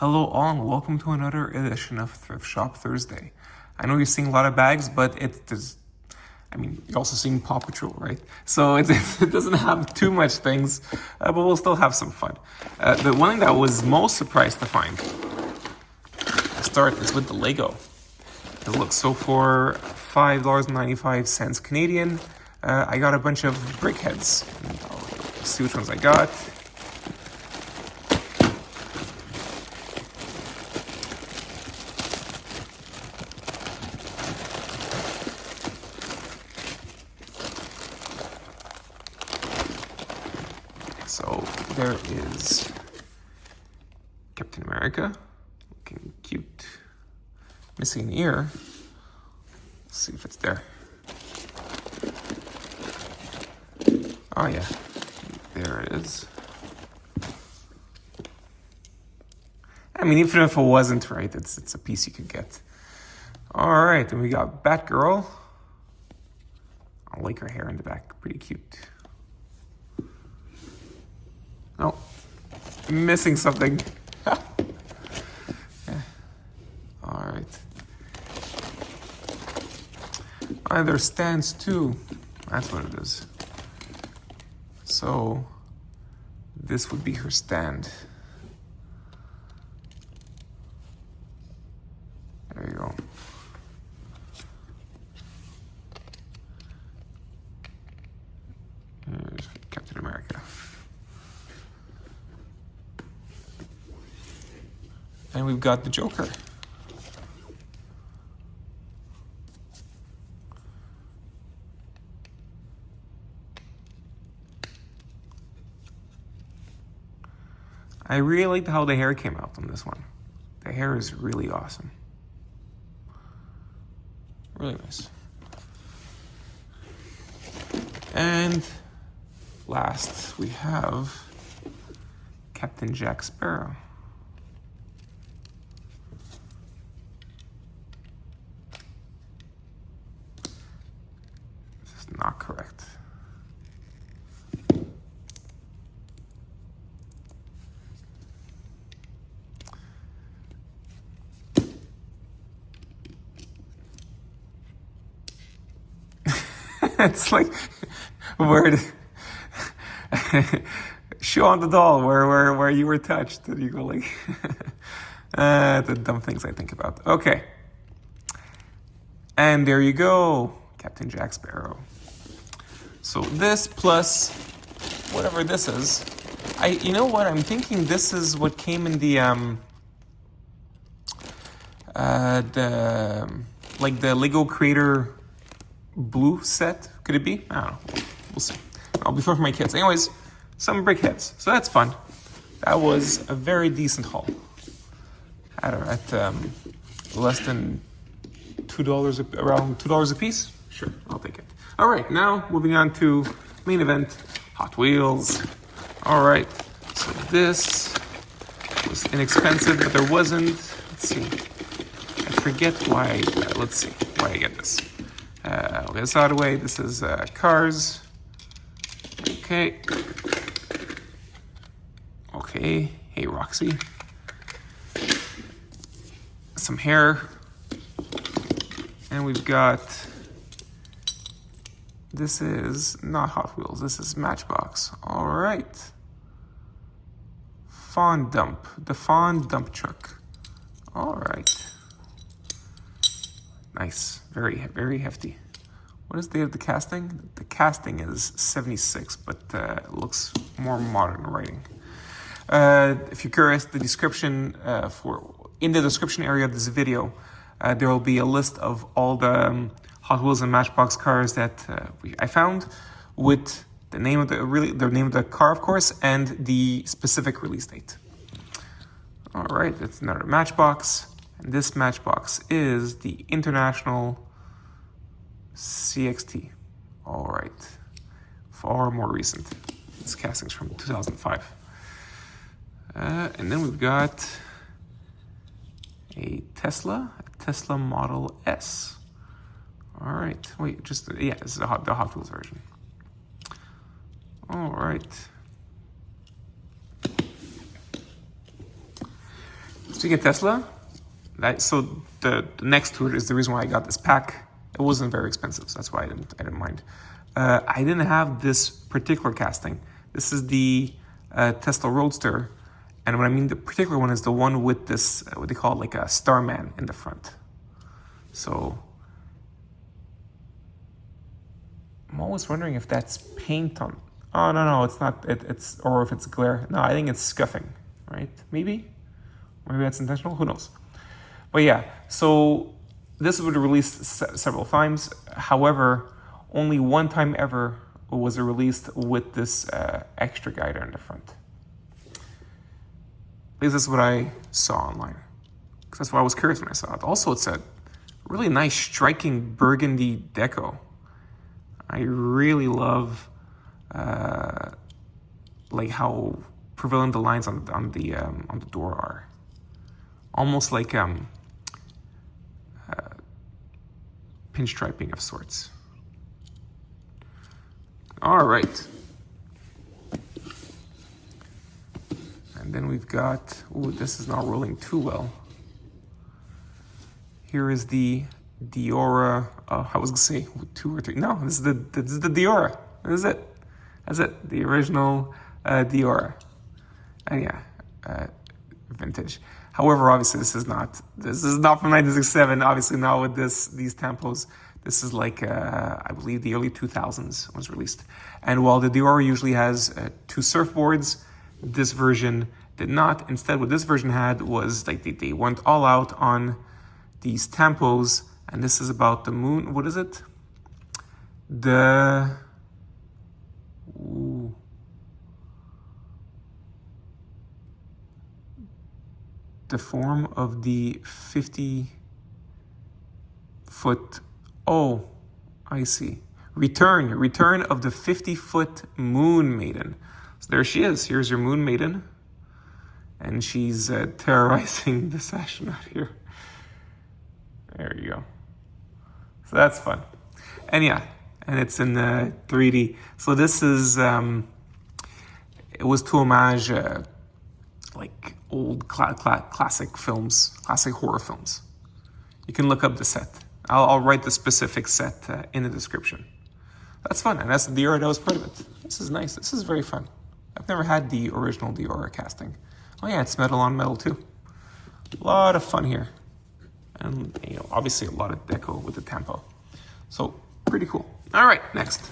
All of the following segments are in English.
Hello all and welcome to another edition of Thrift Shop Thursday. I know you're seeing a lot of bags, but you're also seeing Paw Patrol, right? So it doesn't have too much things, but we'll still have some fun. The one thing that I was most surprised to find, to start, is with the Lego. Look, so for $5.95 Canadian, I got a bunch of Brickheadz. Let's see which ones I got. So there is Captain America, looking cute, missing an ear. Let's see if it's there. Oh yeah, there it is. I mean, even if it wasn't, right, it's a piece you could get. All right, then we got Batgirl. I like her hair in the back, pretty cute. Oh, I'm missing something. Yeah. All right. Oh, there's stands too. That's what it is. So this would be her stand. There you go. Here's Captain America. And we've got the Joker. I really liked how the hair came out on this one. The hair is really awesome. Really nice. And last, we have Captain Jack Sparrow. This is not correct. It's like, show on the doll where you were touched, and you go like, the dumb things I think about. Okay, and there you go, Captain Jack Sparrow. So this plus whatever this is, you know what, I'm thinking this is what came in the Lego Creator blue set. Could it be? I don't know. We'll see. I'll be for my kids. Anyways, some Brickheadz. So that's fun. That was a very decent haul. At less than $2, around $2 a piece. Sure, I'll take it. All right, now moving on to main event, Hot Wheels. All right, so this was inexpensive, but there wasn't. Let's see. I forget why. Let's see why I get this. We'll get this out of the way. This is cars. Okay. Okay. Hey, Roxy. Some hair. And we've got... This is not Hot Wheels. This is Matchbox. All right. Faun dump. The Faun dump truck. All right. Nice. Very, very hefty. What is the date of the casting? The casting is 76, but it looks more modern writing. If you're curious, the description in the description area of this video, there will be a list of all the Hot Wheels and Matchbox cars that I found, with the name of the name of the car, of course, and the specific release date. All right, that's another Matchbox. And this Matchbox is the International CXT. All right. Far more recent. This casting's from 2005. And then we've got a Tesla Model S. All right. Wait, this is the Hot Wheels version. All right. Speaking of Tesla, so the next to it is the reason why I got this pack. It wasn't very expensive, so that's why I didn't mind. I didn't have this particular casting. This is the Tesla Roadster, and what I mean the particular one is the one with this what they call like a Starman in the front. So I'm always wondering if that's paint on. Oh no, it's not. It's or if it's glare. No, I think it's scuffing, right? Maybe that's intentional. Who knows? But yeah, so this was released several times. However, only one time ever was it released with this extra guider in the front. At least that's what I saw online. Because that's why I was curious when I saw it. Also, it's a really nice, striking burgundy deco. I really love like how prevalent the lines on the door are. Almost like pinstriping of sorts. All right. And then we've got, ooh, this is not rolling too well. Here is the Deora. I was gonna say 2 or 3. No, this is the Deora. This is it. That's it. The original Deora. And yeah, vintage. However, obviously this is not from 1967. Obviously now with these tempos, this is like I believe the early 2000s was released. And while the Deora usually has 2 surfboards, this version did not. Instead, what this version had was like they went all out on these tempos, and this is about the moon. What is it? The form of the 50-foot. Oh, I see. Return of the 50-foot moon maiden. So there she is. Here's your moon maiden, and she's terrorizing this astronaut here. There you go. So that's fun. And yeah, and it's in 3D. So this is, it was to homage like old classic films, classic horror films. You can look up the set. I'll write the specific set in the description. That's fun, and that's the Deora that was part of it. This is nice. This is very fun. I've never had the original Deora casting. Oh yeah, it's metal on metal too. A lot of fun here. And you know, obviously a lot of deco with the tempo. So pretty cool. All right, next.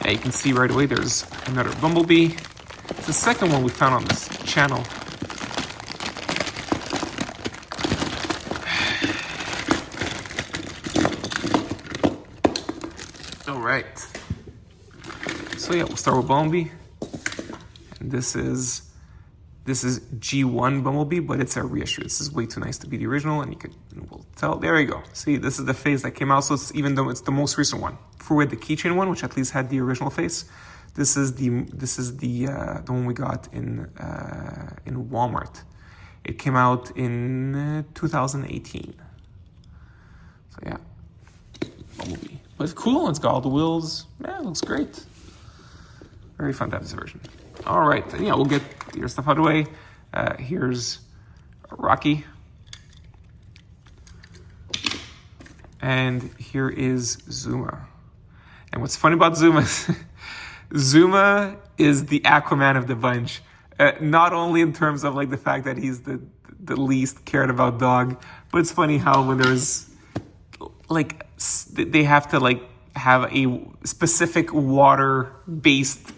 Yeah, you can see right away there's another Bumblebee. It's the second one we found on this channel. All right. So yeah, we'll start with Bumblebee. And this is G1 Bumblebee, but it's a reissue. This is way too nice to be the original, and we'll tell. There you go. See, this is the face that came out. So it's, even though it's the most recent one, for the keychain one, which at least had the original face, this is the one we got in Walmart. It came out in 2018. So yeah, Bumblebee. But it's cool. It's got all the wheels. Yeah, it looks great. Very fun to have this version. All right, yeah, we'll get your stuff out of the way. Here's Rocky. And here is Zuma. And what's funny about Zuma is Zuma is the Aquaman of the bunch. Not only in terms of like the fact that he's the least cared about dog, but it's funny how when there's like, they have to like have a specific water-based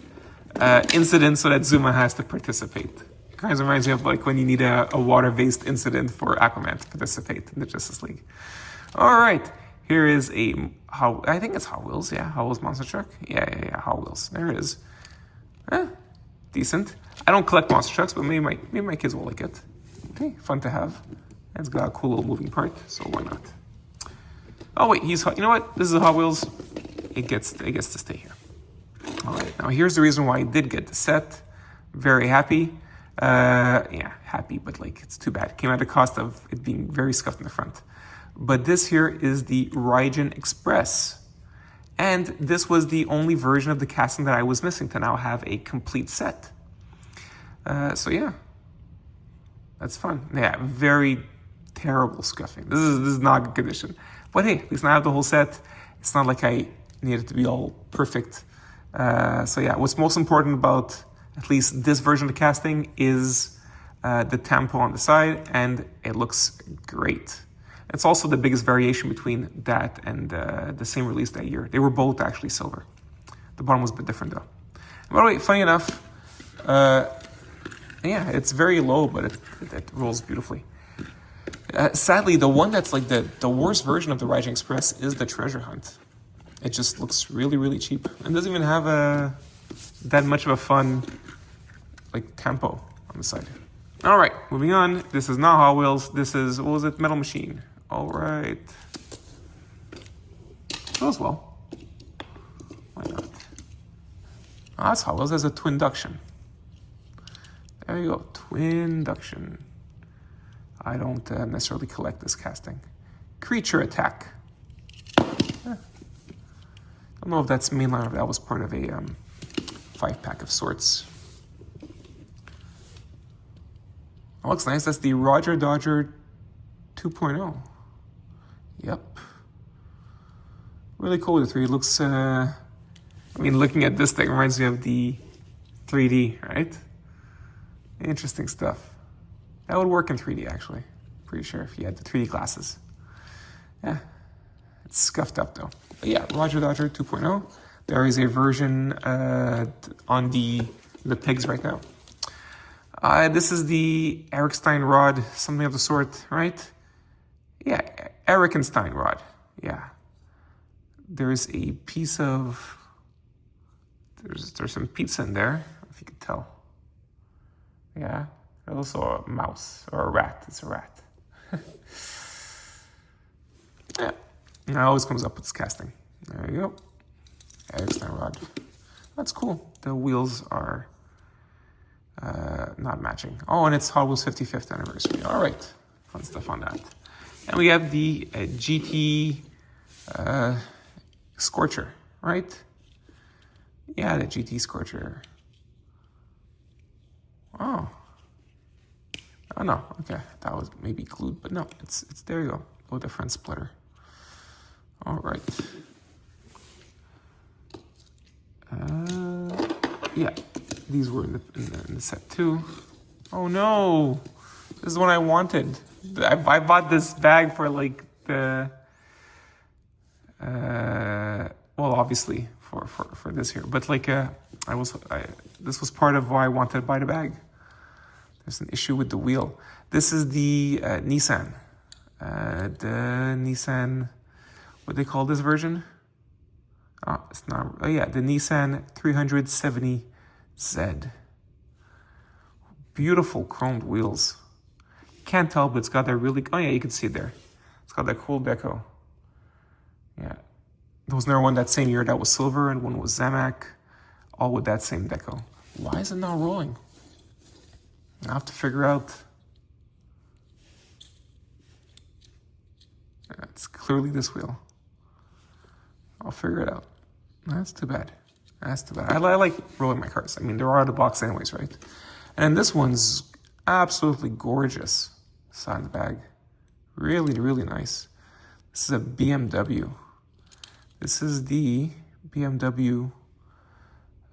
incident so that Zuma has to participate. It kind of reminds me of like when you need a water-based incident for Aquaman to participate in the Justice League. All right, here is I think it's Hot Wheels. Yeah, Hot Wheels monster truck. Yeah, Hot Wheels. There it is. Decent. I don't collect monster trucks, but maybe my kids will like it. Okay, fun to have. It's got a cool little moving part, so why not? Oh wait, you know what? This is a Hot Wheels. It gets to stay here. All right, now here's the reason why I did get the set. Very happy. Yeah, happy, but like it's too bad. It came at the cost of it being very scuffed in the front. But this here is the Raijin Express. And this was the only version of the casting that I was missing to now have a complete set. So yeah, that's fun. Yeah, very terrible scuffing. This is not good condition. But hey, at least now I have the whole set. It's not like I need it to be all perfect. So yeah, what's most important about at least this version of the casting is the tampo on the side, and it looks great. It's also the biggest variation between that and the same release that year. They were both actually silver. The bottom was a bit different though. By the way, funny enough, yeah, it's very low, but it rolls beautifully. Sadly, the one that's like the worst version of the Raijin Express is the Treasure Hunt. It just looks really, really cheap and doesn't even have that much of a fun like tempo on the side. All right, moving on. This is not Hot Wheels. This is, what was it? Metal Machine. All right. Goes well. Why not? Oh, that's Hot Wheels. There's a Twinduction. There you go, Twinduction. I don't necessarily collect this casting. Creature Attack. Don't know if that's mainline or if that was part of a 5-pack of sorts. That looks nice. That's the Roger Dodger 2.0. Yep. Really cool with the 3. It looks, I mean, looking at this thing reminds me of the 3D, right? Interesting stuff. That would work in 3D, actually. Pretty sure if you had the 3D glasses. Yeah. It's scuffed up, though. But yeah, Roger Dodger 2.0. There is a version on the pigs right now. This is the Erikenstein Rod, something of the sort, right? Yeah, Erikenstein Rod. Yeah. There's a piece of... There's some pizza in there, if you could tell. Yeah. There's also a mouse, or a rat. It's a rat. Yeah. It always comes up with this casting. There you go. Erikenstein Rod. That's cool. The wheels are not matching. Oh, and it's Hot Wheels 55th anniversary. All right. Fun stuff on that. And we have the GT-Scorcher, right? Yeah, the GT-Scorcher. Oh. Oh, no. Okay. That was maybe glued, but no. It's there you go. With the front splitter. All right. Yeah. These were in the set too. Oh no! This is what I wanted. I bought this bag for like the... well, obviously for this here, but like this was part of why I wanted to buy the bag. There's an issue with the wheel. This is the Nissan. The Nissan, what do they call this version? Oh, it's not. Oh yeah, the Nissan 370Z. Beautiful chromed wheels. Can't tell, but it's got that really. Oh yeah, you can see it there. It's got that cool deco. Yeah, there was another one that same year that was silver, and one was Zamak, all with that same deco. Why is it not rolling? I have to figure out. It's clearly this wheel. I'll figure it out. That's too bad. That's too bad. I like rolling my cars. I mean, they're out of the box anyways, right? And this one's absolutely gorgeous. Side of the bag. Really, really nice. This is a BMW. This is the BMW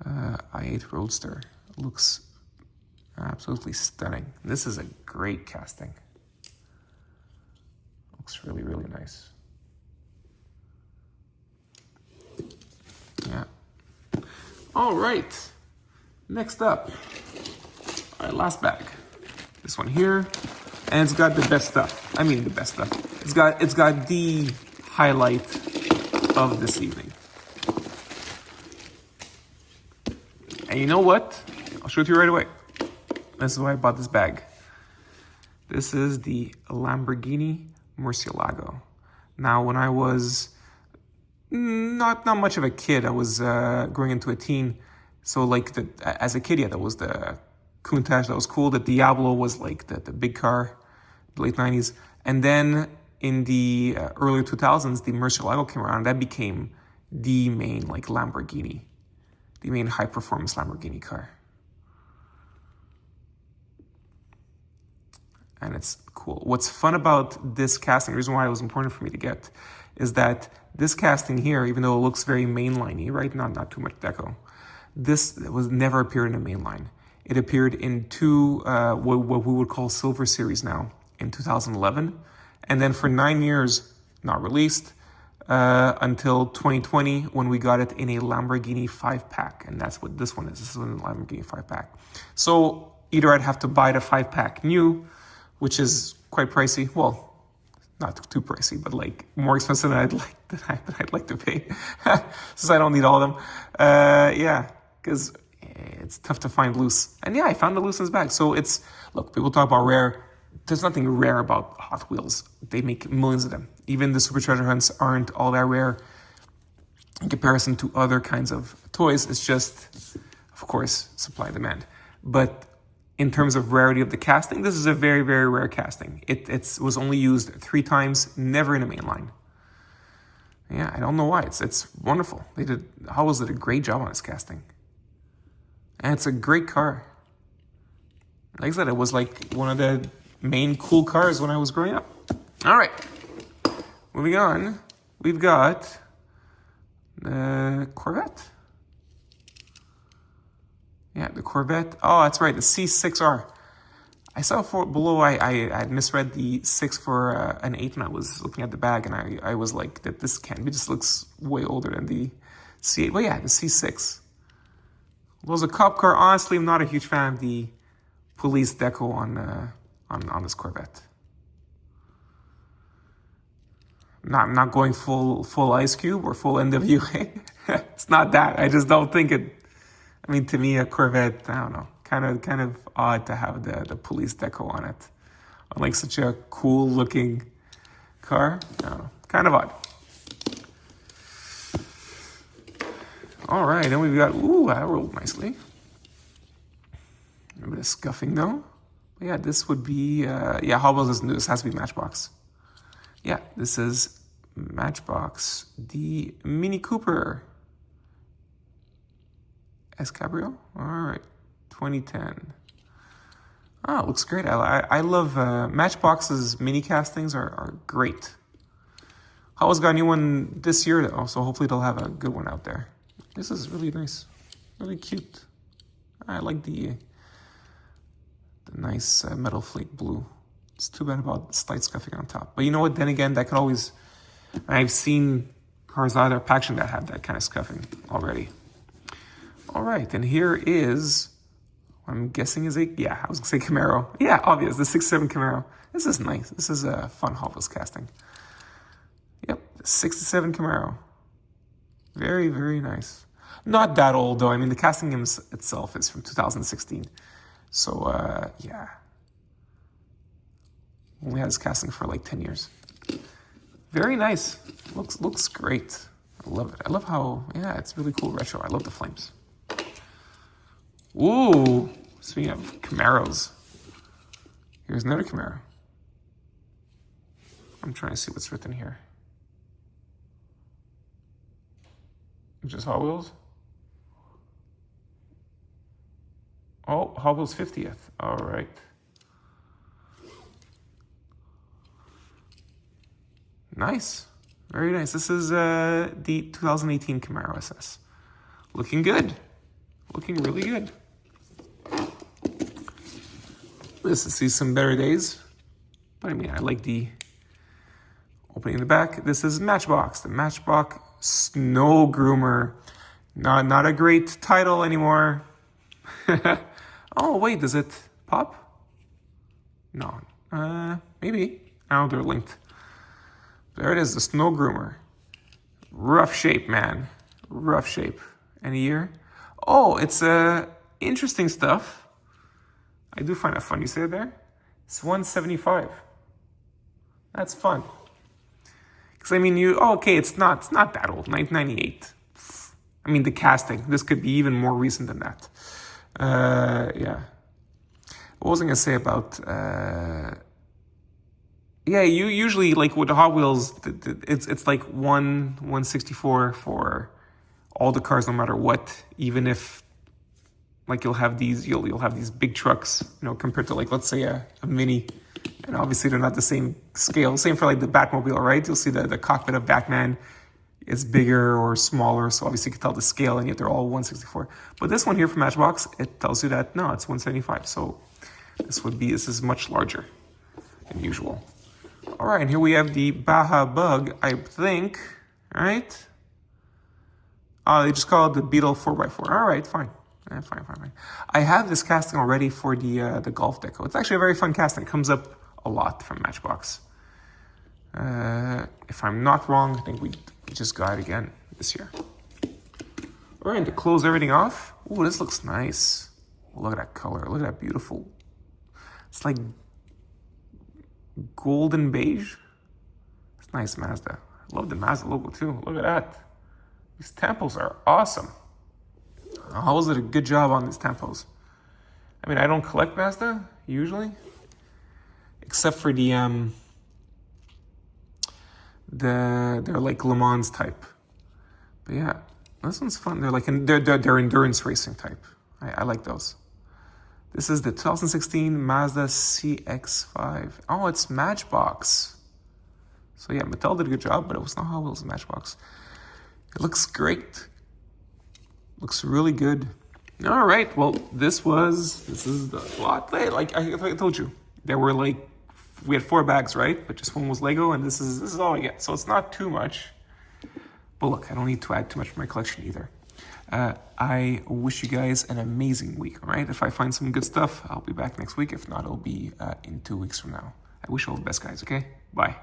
i8 Roadster. It looks absolutely stunning. This is a great casting. Looks really, really nice. Yeah. All right. Next up. All right, last bag. This one here. And it's got the best stuff. I mean the best stuff. It's got the highlight of this evening. And you know what? I'll show it to you right away. This is why I bought this bag. This is the Lamborghini Murciélago. Now, when I was not much of a kid, I was growing into a teen. So, like, as a kid, yeah, that was the Countach, that was cool. The Diablo was like the big car, the late 90s. And then in the early 2000s, the Murciélago came around. That became the main, like, Lamborghini, the main high-performance Lamborghini car. and it's cool. What's fun about this casting, the reason why it was important for me to get, is that this casting here, even though it looks very mainliney, right? Not too much deco. This was never appeared in a mainline. It appeared in two, what we would call Silver Series now, in 2011. And then for 9 years, not released, until 2020, when we got it in a Lamborghini 5-pack. And that's what this one is. This is a Lamborghini 5-pack. So either I'd have to buy the 5-pack new, which is quite pricey. Well, not too pricey, but like more expensive than I'd like to pay, since I don't need all of them. Yeah, because it's tough to find loose. And yeah, I found the loose in his bag. So it's, look, people talk about rare. There's nothing rare about Hot Wheels. They make millions of them. Even the Super Treasure Hunts aren't all that rare in comparison to other kinds of toys. It's just, of course, supply and demand. But in terms of rarity of the casting, this is a very, very rare casting. It was only used 3 times, never in a main line. Yeah, I don't know why. It's wonderful. Hot Wheels did a great job on this casting. And it's a great car. Like I said, it was like one of the main cool cars when I was growing up. All right, moving on. We've got the Corvette. Yeah, the Corvette. Oh, that's right, the C6R. I saw below, I had misread the 6 for an 8 when I was looking at the bag, and I was like, that this can't be, this looks way older than the C8. Well, yeah, the C6. It was a cop car. Honestly, I'm not a huge fan of the police deco on this Corvette. I'm not going full Ice Cube or full NWA. It's not that. I just don't think it. I mean, to me, a Corvette, I don't know, kind of odd to have the police deco on it, on like such a cool looking car. I don't know, kind of odd. All right, then we've got, ooh, that rolled nicely. A bit of scuffing though. But yeah, this would be, yeah, Hot Wheels doesn't do this, has to be Matchbox. Yeah, this is Matchbox, the Mini Cooper S Cabrio. All right, 2010. Oh, it looks great. I love Matchbox's mini castings are great. Hot Wheels got a new one this year though, so hopefully they'll have a good one out there. This is really nice, really cute. I like the nice metal flake blue. It's too bad about slight scuffing on top. But you know what? Then again, that could always. I've seen cars either packaging that have that kind of scuffing already. All right, and here is, I'm guessing is a, yeah, I was gonna say Camaro. Yeah, obvious, the 67 Camaro. This is nice. This is a fun Hot Wheels casting. Yep, the 67 Camaro. Very, very nice. Not that old though. I mean, the casting itself is from 2016. So, yeah. Only had this casting for like 10 years. Very nice. Looks great. I love it. I love how, yeah, it's really cool retro. I love the flames. Ooh, speaking of Camaros, here's another Camaro. I'm trying to see what's written here. Just Hot Wheels? Oh, Hot Wheels 50th. All right. Nice. Very nice. This is the 2018 Camaro SS. Looking good. Looking really good. This is see some better days. But I mean, I like the opening in the back. This is Matchbox. The Matchbox Snow Groomer. Not a great title anymore. Oh, wait, does it pop? No. Maybe. Oh, they're linked. There it is, the Snow Groomer. Rough shape, man. Rough shape. Any year? Oh, it's interesting stuff. I do find that fun. You see it there? It's 175. That's fun. Because I mean, okay, it's not that old. 1998. I mean, the casting. This could be even more recent than that. Yeah. What was I gonna say about? Yeah, you usually like with the Hot Wheels, it's like 164 for all the cars, no matter what. Even if like you'll have these big trucks, you know, compared to like let's say a Mini, And obviously they're not the same scale. Same for like the Batmobile, right? You'll see the cockpit of Batman is bigger or smaller, so obviously you can tell the scale, and yet they're all 164. But this one here from Matchbox, it tells you that, no, it's 175. So this is much larger than usual. All right, and here we have the Baja Bug, I think, right? Oh, they just call it the Beetle 4x4. All right, fine. Fine. I have this casting already for the Golf Deco. It's actually a very fun casting. It comes up a lot from Matchbox. If I'm not wrong, I think we just got it again this year. All right, to close everything off. Oh, this looks nice. Look at that color. Look at that beautiful. It's like golden beige. It's nice, Mazda. I love the Mazda logo too. Look at that. These tempos are awesome. How was it a good job on these tempos? I mean, I don't collect Mazda usually, except for they're like Le Mans type. But yeah, this one's fun. They're like they're endurance racing type. I like those. This is the 2016 Mazda CX-5. Oh, it's Matchbox. So yeah, Mattel did a good job, but it was not how well as Matchbox. It looks great. Looks really good. All right, well, this is the lot. Like I told you, we had 4 bags, right? But just one was Lego, and this is all I get. So it's not too much. But look, I don't need to add too much to my collection either. I wish you guys an amazing week, all right? If I find some good stuff, I'll be back next week. If not, it'll be in 2 weeks from now. I wish you all the best, guys, okay? Bye.